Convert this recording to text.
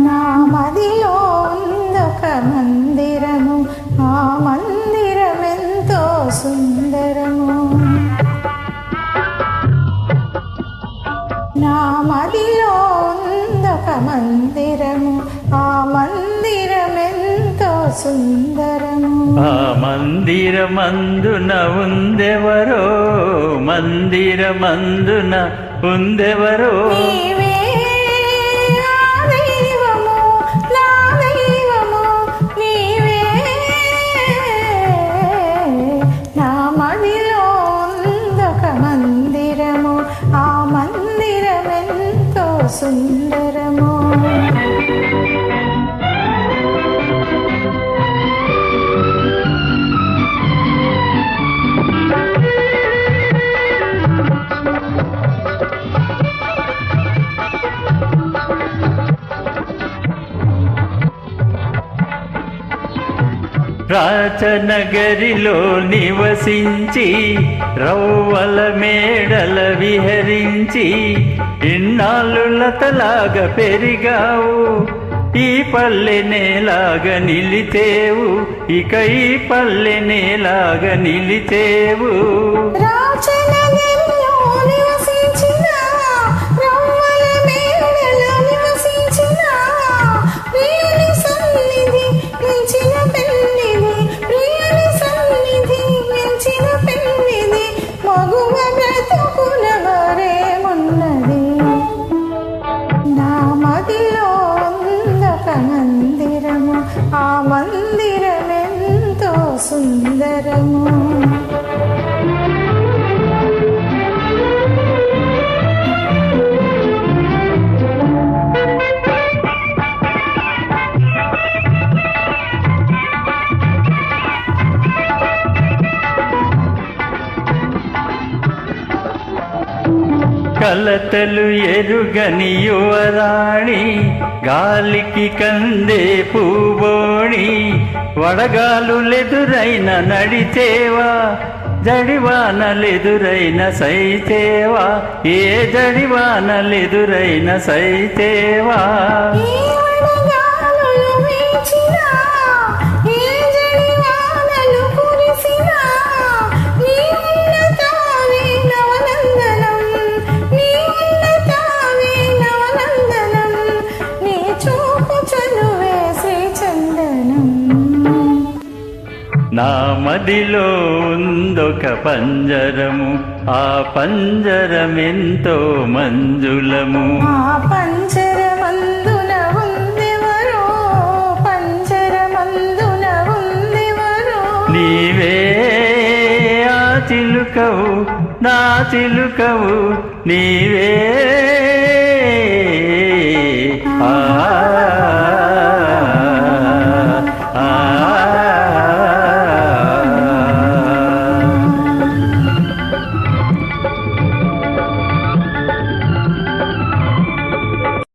నా మదిలో ఉందొక మందిరము, ఆ మందిరమెంతో సుందరము. ఆ మందిరమందున ఉందెవరో, మందిరమందున ఉందెవరో, నీవే ఆ దైవము, నా దైవము నీవే. నా మదిలో ఉందొక మందిరము, ఆ మందిరమెంతో సుందరము. రాచనగరిలో నివసించి రవ్వల మేడల విహరించి ఇన్నాళ్ళు లతలాగా పెరిగావు, ఈ పల్లెనేలాగా నిలితేవు, ఇక ఈ పల్లెనేలాగా నిలితేవు. మందిరము, ఆ మందిరమెంతో సుందరము. కలతలు ఎరుగని యువరాణి, గాలికి కందే పూబోణి, వడగాలులెదురైన నడిచేవా, జడివానలెదురైన సైతేవా, ఏ జడివానలెదురైన సైతేవా. నా మదిలో ఉందొక పంజరము, ఆ పంజరమెంతో మంజులము. ఆ పంజరమందున ఉందెవరో, పంజరమందున ఉందెవరో, నీవే ఆ చిలుకవు, నా చిలుకవు నీవే.